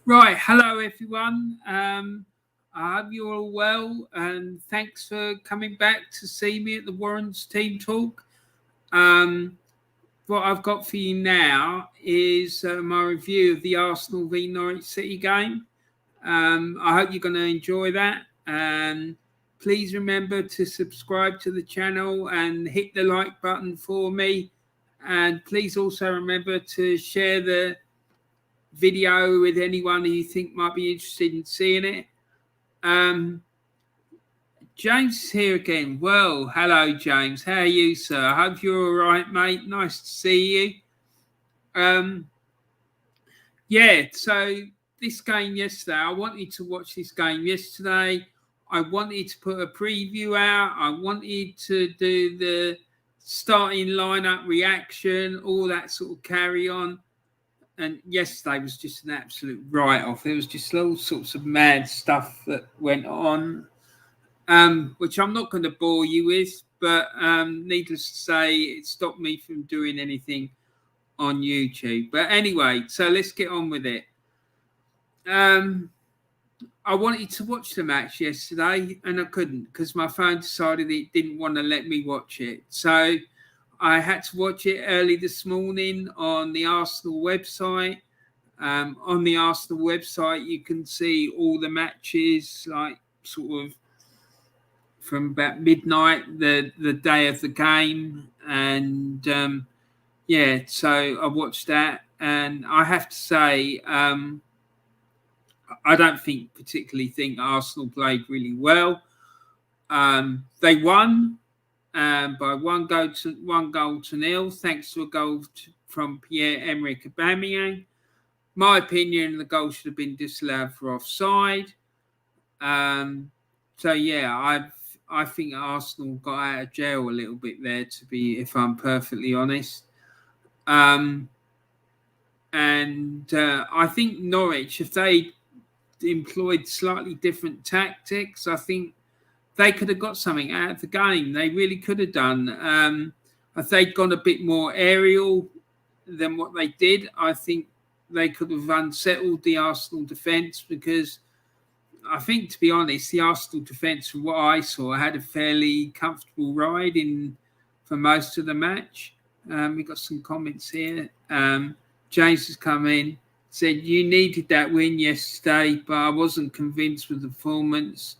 Right, hello everyone. I hope you're all well, and thanks for coming back to see me at the Warrens Team Talk. Um, what I've got for you now is my review of the Arsenal v Norwich City game. I hope you're going to enjoy that. Please remember to subscribe to the channel and hit the like button for me. And please also remember to share the video with anyone who you think might be interested in seeing it. James is here again. Well, hello, James. How are you, sir? I hope you're all right, mate. Nice to see you. So this game yesterday, I wanted to watch this game yesterday. I wanted to put a preview out. I wanted to do the starting lineup reaction, all that sort of carry on. And yesterday was just an absolute write-off. There was just all sorts of mad stuff that went on, which I'm not going to bore you with. But needless to say, it stopped me from doing anything on YouTube. But anyway, so let's get on with it. I wanted to watch the match yesterday, and I couldn't because my phone decided it didn't want to let me watch it. So I had to watch it early this morning on the Arsenal website. On the Arsenal website, you can see all the matches, like sort of from about midnight, the day of the game. And so I watched that. And I have to say, I don't particularly think Arsenal played really well. They won by one goal to nil, thanks to a goal from Pierre-Emerick Aubameyang. My opinion, the goal should have been disallowed for offside. I think Arsenal got out of jail a little bit there, if I'm perfectly honest. I think Norwich, if they employed slightly different tactics, I think they could have got something out of the game. They really could have done. If they'd gone a bit more aerial than what they did, I think they could have unsettled the Arsenal defence, because I think, to be honest, the Arsenal defence, from what I saw, had a fairly comfortable ride for most of the match. We've got some comments here. James has come in, said, you needed that win yesterday, but I wasn't convinced with the performance.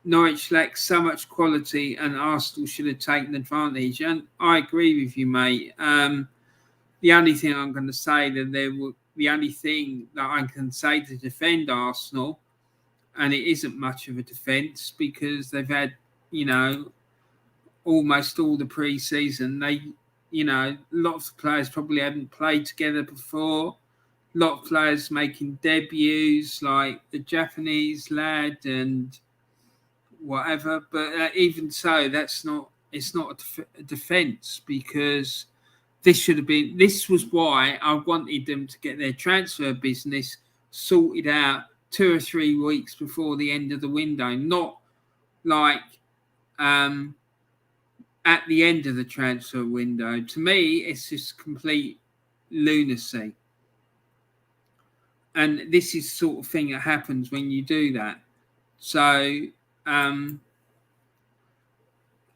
Norwich lacks so much quality and Arsenal should have taken advantage. And I agree with you, mate. The only thing I'm going to say the only thing that I can say to defend Arsenal, and it isn't much of a defence because they've had, almost all the pre-season. A lot of the players probably haven't played together before. A lot of players making debuts, like the Japanese lad and whatever. But even so, it's not a defence, because this was why I wanted them to get their transfer business sorted out 2 or 3 weeks before the end of the window, not like at the end of the transfer window. To me, it's just complete lunacy. And this is the sort of thing that happens when you do that. So, Ali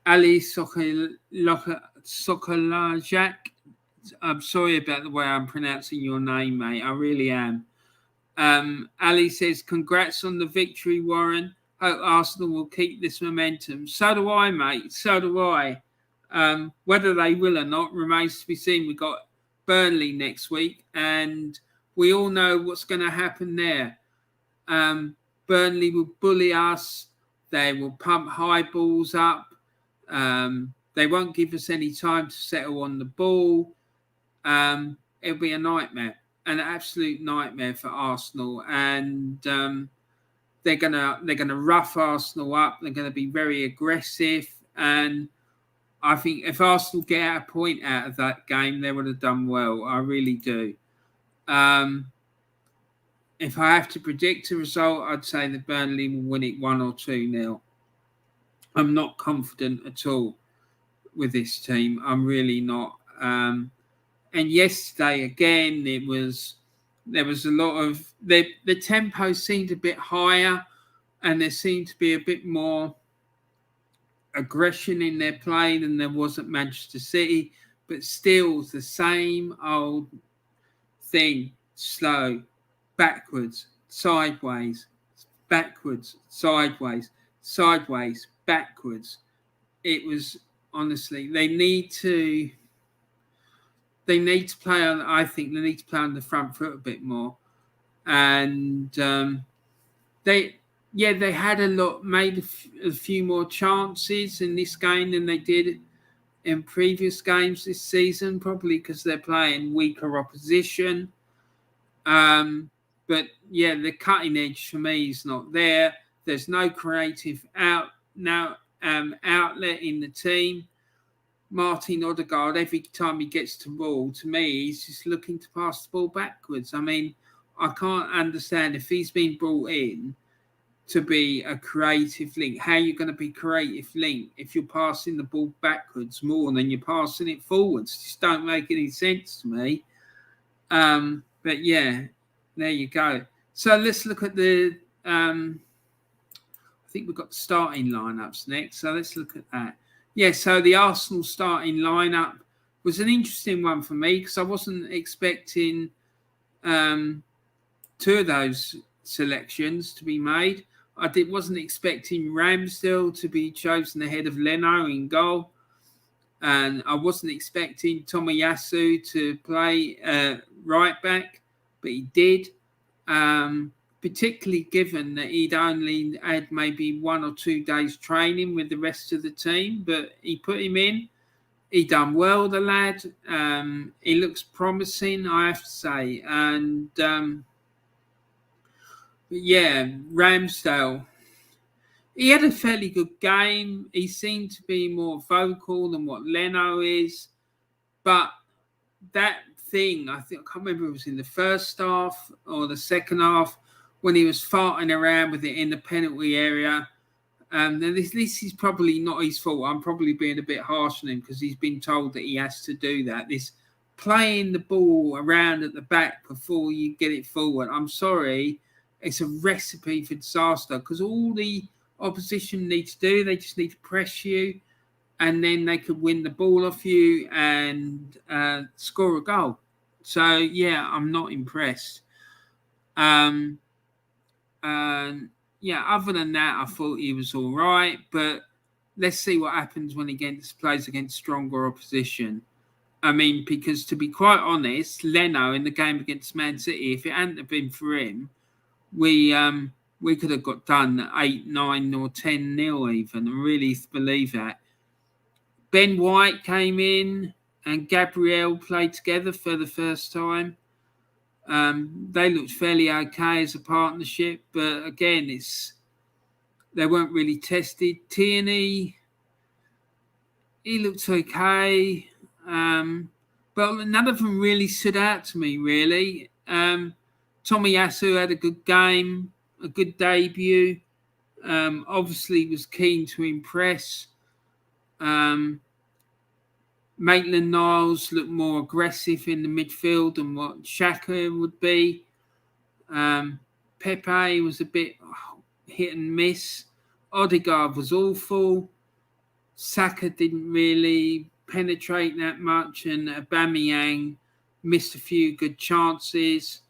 Sokolajak, I'm sorry about the way I'm pronouncing your name, mate. I really am. Ali says, congrats on the victory, Warren. Hope Arsenal will keep this momentum. So do I, mate. So do I. Whether they will or not remains to be seen. We've got Burnley next week, and we all know what's going to happen there. Burnley will bully us. They will pump high balls up. They won't give us any time to settle on the ball. It'll be a nightmare, an absolute nightmare for Arsenal. And they're gonna rough Arsenal up. They're going to be very aggressive. And I think if Arsenal get a point out of that game, they would have done well. I really do. If I have to predict a result, I'd say that Burnley will win it 1 or 2-0. I'm not confident at all with this team. I'm really not. And yesterday, again, it was there was a lot of the tempo seemed a bit higher, and there seemed to be a bit more aggression in their play than there was at Manchester City, but still the same old thing: slow, backwards, sideways, backwards, sideways, sideways, backwards. It was honestly they need to play on. I think they need to play on the front foot a bit more, and they had made a few more chances in this game than they did in previous games this season, probably because they're playing weaker opposition. But yeah, the cutting edge for me is not there. There's no creative outlet in the team. Martin Odegaard, every time he gets to ball, to me, he's just looking to pass the ball backwards. I mean, I can't understand if he's been brought in to be a creative link. How are you going to be creative link if you're passing the ball backwards more than you're passing it forwards? It just don't make any sense to me. But yeah, there you go. So let's look at the. I think we've got the starting lineups next. So let's look at that. Yeah, so the Arsenal starting lineup was an interesting one for me because I wasn't expecting two of those selections to be made. Wasn't expecting Ramsdale to be chosen ahead of Leno in goal. And I wasn't expecting Tomiyasu to play right back, but he did. Particularly given that he'd only had maybe 1 or 2 days training with the rest of the team, but he put him in. He done well, the lad. He looks promising, I have to say. And yeah, Ramsdale. He had a fairly good game. He seemed to be more vocal than what Leno is. But that thing, I can't remember if it was in the first half or the second half, when he was farting around with it in the penalty area. This is probably not his fault. I'm probably being a bit harsh on him because he's been told that he has to do that. This playing the ball around at the back before you get it forward. I'm sorry. It's a recipe for disaster because all the opposition need to do, they just need to press you and then they could win the ball off you and score a goal. So, yeah, I'm not impressed. Other than that, I thought he was all right. But let's see what happens when he plays against stronger opposition. I mean, because to be quite honest, Leno in the game against Man City, if it hadn't have been for him, we could have got done 8, 9 or 10-0 even. I really believe that. Ben White came in and Gabriel played together for the first time. They looked fairly okay as a partnership, but again, they weren't really tested. Tierney, he looked okay, but none of them really stood out to me, really. Tomiyasu had a good game, a good debut. Obviously was keen to impress. Maitland-Niles looked more aggressive in the midfield than what Xhaka would be. Pepe was a bit hit and miss. Odegaard was awful. Saka didn't really penetrate that much, and Aubameyang missed a few good chances.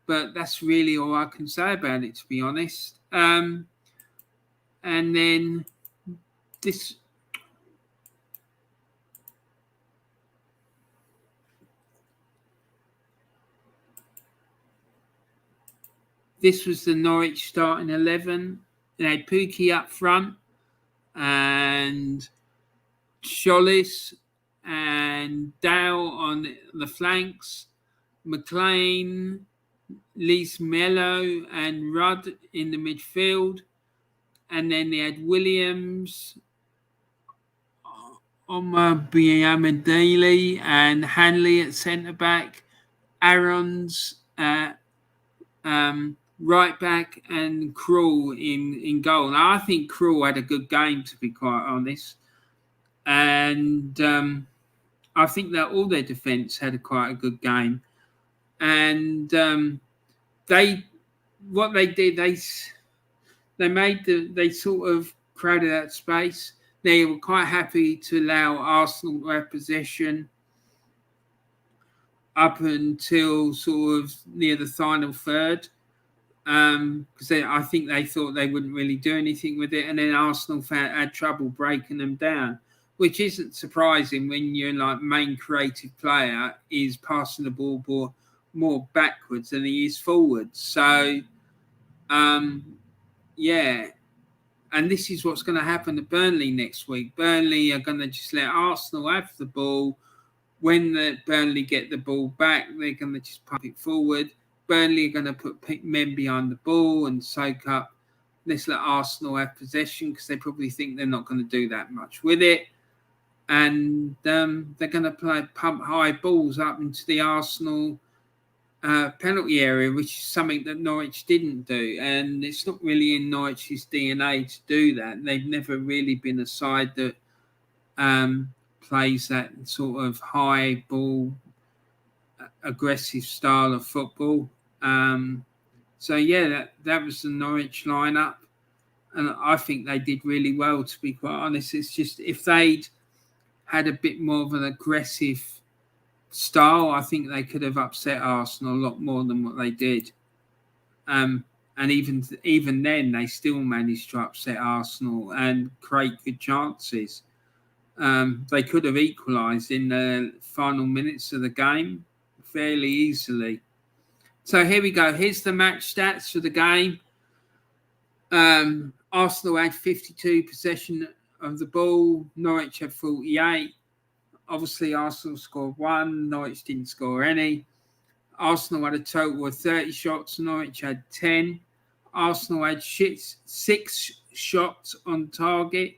But that's really all I can say about it, to be honest. And then this was the Norwich starting 11. They had Pukki up front and Scholes and Dow on the flanks. McLean, Lise Mello and Rudd in the midfield. And then they had Williams, Omar Biamadeli and Hanley at centre-back. Aarons at right back and Krul in goal. Now, I think Krul had a good game, to be quite honest. And I think that all their defence had quite a good game. and what they did, they sort of crowded out space. They were quite happy to allow Arsenal to have possession up until sort of near the final third, because I think they thought they wouldn't really do anything with it, and then Arsenal had trouble breaking them down, which isn't surprising when your main creative player is passing the ball more backwards than he is forwards. So, yeah. And this is what's going to happen to Burnley next week. Burnley are going to just let Arsenal have the ball. When Burnley get the ball back, they're going to just pump it forward. Burnley are going to put men behind the ball and soak up. Let's let Arsenal have possession, because they probably think they're not going to do that much with it. And they're going to pump high balls up into the Arsenal penalty area, which is something that Norwich didn't do. And it's not really in Norwich's DNA to do that. They've never really been a side that plays that sort of high ball, aggressive style of football. So yeah, that was the Norwich lineup, and I think they did really well, to be quite honest. It's just, if they'd had a bit more of an aggressive style, I think they could have upset Arsenal a lot more than what they did. And even then, they still managed to upset Arsenal and create good chances. They could have equalised in the final minutes of the game fairly easily. So here we go. Here's the match stats for the game. Arsenal had 52 possession of the ball. Norwich had 48. Obviously, Arsenal scored 1. Norwich didn't score any. Arsenal had a total of 30 shots. Norwich had 10. Arsenal had 6 shots on target.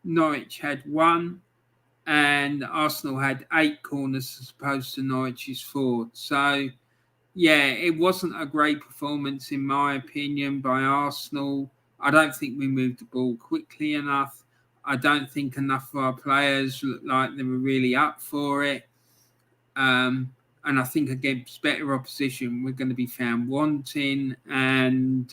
Norwich had 1. And Arsenal had 8 corners as opposed to Norwich's 4. So, yeah, it wasn't a great performance, in my opinion, by Arsenal. I don't think we moved the ball quickly enough. I don't think enough of our players looked like they were really up for it. And I think against better opposition, we're going to be found wanting. And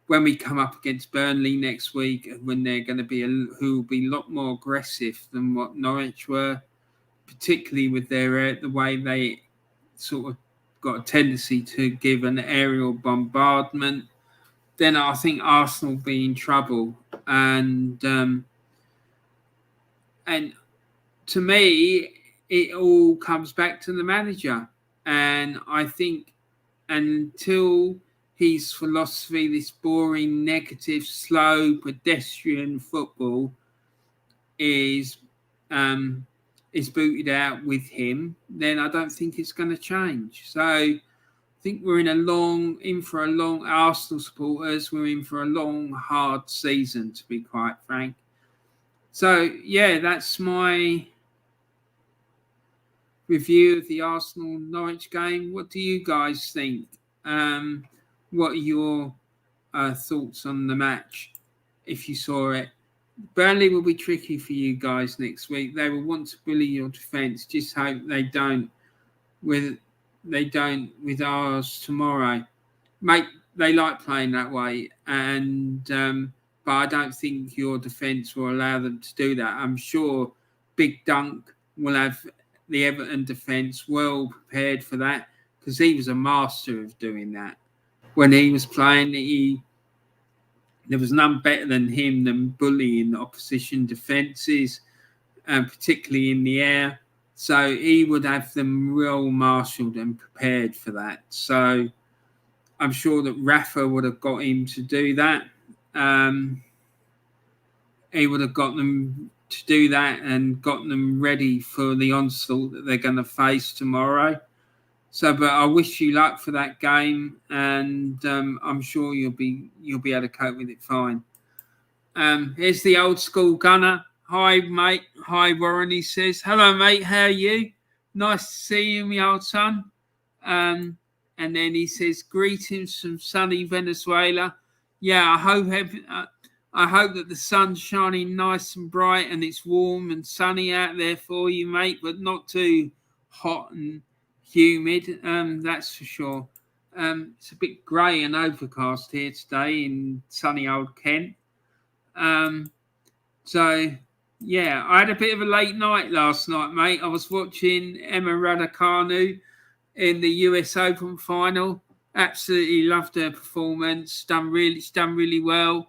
when we come up against Burnley next week, when they're going to be who will be a lot more aggressive than what Norwich were, particularly with the way they sort of got a tendency to give an aerial bombardment, then I think Arsenal will be in trouble. And to me, it all comes back to the manager. And I think until his philosophy, this boring, negative, slow, pedestrian football is booted out with him, then I don't think it's going to change. So I think we're in for a long Arsenal supporters. We're in for a long, hard season, to be quite frank. So yeah, that's my review of the Arsenal Norwich game. What do you guys think? What are your thoughts on the match if you saw it? Burnley will be tricky for you guys next week. They will want to bully your defence. Just hope they don't with ours tomorrow. Mate, they like playing that way, and but I don't think your defence will allow them to do that. I'm sure Big Dunk will have the Everton defence well prepared for that, because he was a master of doing that. When he was playing, there was none better than him than bullying opposition defences, particularly in the air. So he would have them well marshalled and prepared for that. So I'm sure that Rafa would have got him to do that. He would have got them to do that and got them ready for the onslaught that they're going to face tomorrow. So, but I wish you luck for that game, and I'm sure you'll be able to cope with it fine. Here's the old school gunner. Hi, mate. Hi, Warren. He says, "Hello, mate. How are you? Nice to see you, my old son." And then he says, "Greetings from sunny Venezuela." Yeah, I hope that the sun's shining nice and bright and it's warm and sunny out there for you, mate, but not too hot and humid, that's for sure. It's a bit grey and overcast here today in sunny old Kent. So, yeah, I had a bit of a late night last night, mate. I was watching Emma Raducanu in the US Open final. Absolutely loved her performance. She's done really well.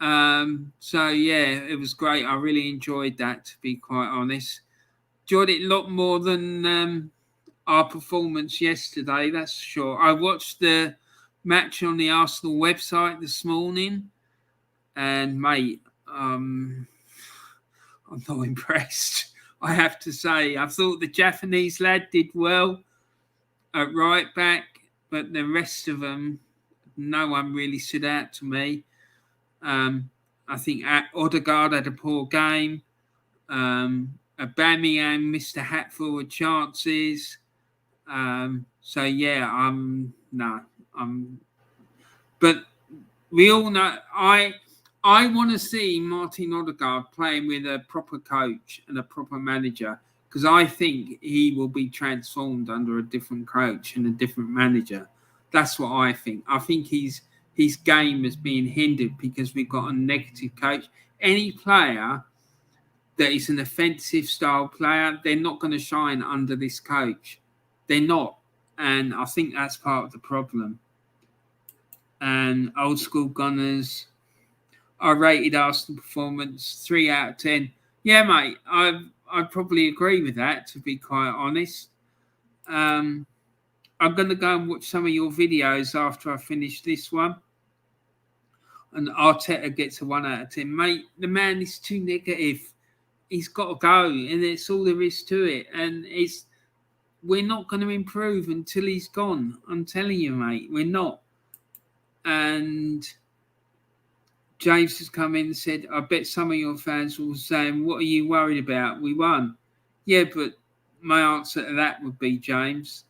So yeah, it was great. I really enjoyed that, to be quite honest. Enjoyed it a lot more than our performance yesterday, that's for sure. I watched the match on the Arsenal website this morning, and mate, I'm not impressed. I have to say, I thought the Japanese lad did well at right back, but the rest of them, no one really stood out to me. I think Odegaard had a poor game. Aubameyang missed a hatful of chances. So yeah, but we all know I want to see Martin Odegaard playing with a proper coach and a proper manager, because I think he will be transformed under a different coach and a different manager. That's what I think. I think his game is being hindered because we've got a negative coach. Any player that is an offensive style player, they're not going to shine under this coach. They're not. And I think that's part of the problem. And Old School Gunners, I rated Arsenal performance 3 out of 10. Yeah, mate, I'd probably agree with that, to be quite honest. I'm going to go and watch some of your videos after I finish this one. And Arteta gets a 1 out of 10. Mate, the man is too negative. He's got to go, and that's all there is to it. And we're not going to improve until he's gone. I'm telling you, mate, we're not. And James has come in and said, I bet some of your fans will say, what are you worried about? We won. Yeah, but my answer to that would be, James,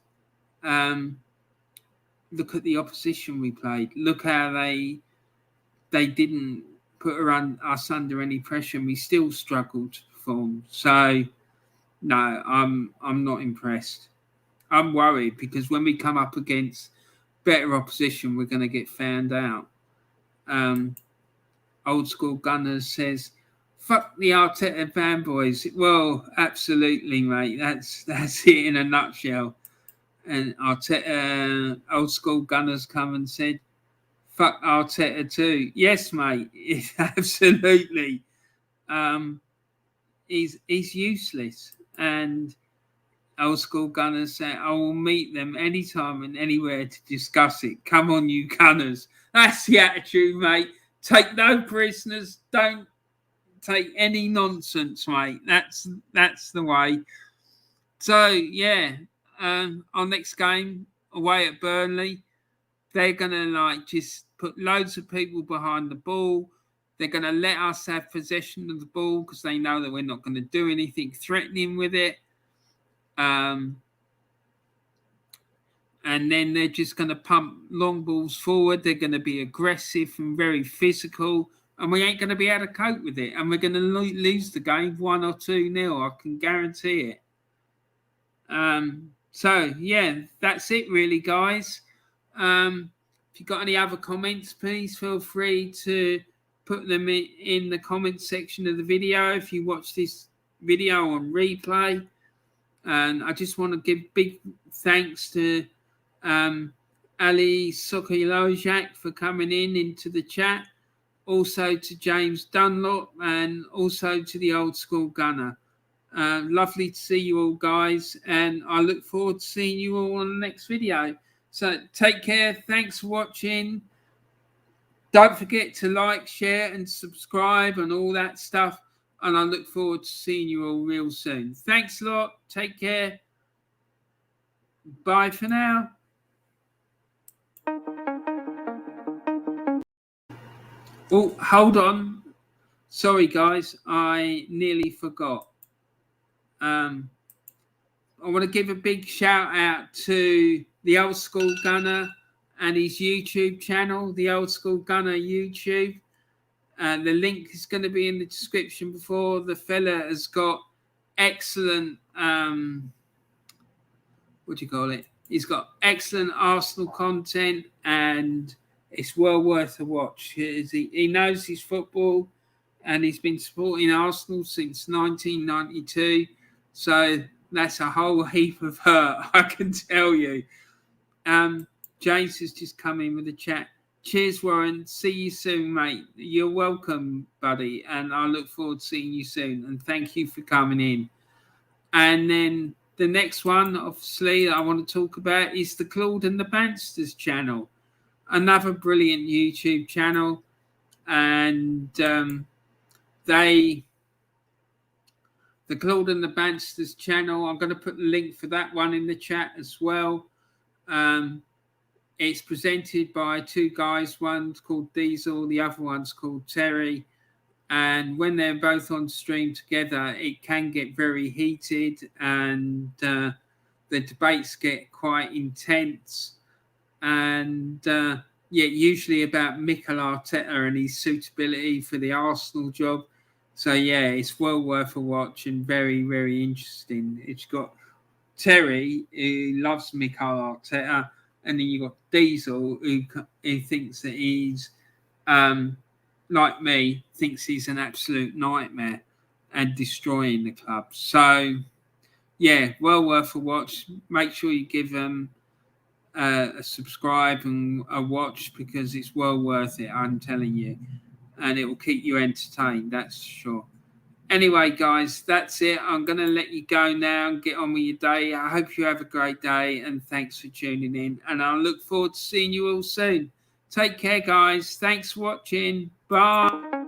look at the opposition we played. Look how they didn't put us under any pressure, and we still struggled to perform. So, no, I'm not impressed. I'm worried because when we come up against better opposition, we're going to get found out. Old School Gunners says, fuck the Arteta fanboys. Well, absolutely, mate. That's it in a nutshell. And Arteta, Old School Gunners come and said, fuck Arteta too. Yes, mate. It's absolutely. He's useless. And Old School Gunners say, I will meet them anytime and anywhere to discuss it. Come on, you Gunners. That's the attitude, mate. Take no prisoners. Don't take any nonsense, mate. That's the way. So, yeah, our next game away at Burnley, they're going to just put loads of people behind the ball. They're going to let us have possession of the ball because they know that we're not going to do anything threatening with it. And then they're just going to pump long balls forward. They're going to be aggressive and very physical. And we ain't going to be able to cope with it. And we're going to lose the game 1 or 2-0. I can guarantee it. So, yeah, that's it really, guys. If you've got any other comments, please feel free to put them in the comments section of the video if you watch this video on replay. And I just want to give big thanks to Ali Sokilojak for coming into the chat. Also to James Dunlop and also to the Old School Gunner. Lovely to see you all, guys. And I look forward to seeing you all on the next video. So take care. Thanks for watching. Don't forget to like, share and subscribe and all that stuff. And I look forward to seeing you all real soon. Thanks a lot. Take care. Bye for now. Oh, hold on. Sorry, guys. I nearly forgot. I want to give a big shout out to the Old School Gunner and his YouTube channel, the Old School Gunner YouTube. The link is going to be in the description before. The fella has got excellent, what do you call it? He's got excellent Arsenal content, and it's well worth a watch. He knows his football, and he's been supporting Arsenal since 1992. So that's a whole heap of hurt, I can tell you. James has just come in with a chat. Cheers, Warren. See you soon, mate. You're welcome, buddy. And I look forward to seeing you soon. And thank you for coming in. And then the next one, obviously, I want to talk about is the Claude and the Bansta's channel. Another brilliant YouTube channel. And the Claude and the Bansta's channel, I'm going to put the link for that one in the chat as well. It's presented by two guys. One's called Diesel, the other one's called Terry. And when they're both on stream together, it can get very heated, and the debates get quite intense. And usually about Mikel Arteta and his suitability for the Arsenal job. So yeah, it's well worth a watch and very, very interesting. It's got Terry, who loves Mikel Arteta, and then you've got Diesel, who thinks that he's like me, thinks he's an absolute nightmare and destroying the club. So, yeah, well worth a watch. Make sure you give them a subscribe and a watch, because it's well worth it, I'm telling you. And it will keep you entertained, that's sure. Anyway, guys, that's it. I'm going to let you go now and get on with your day. I hope you have a great day, and thanks for tuning in. And I look forward to seeing you all soon. Take care, guys. Thanks for watching. Bye.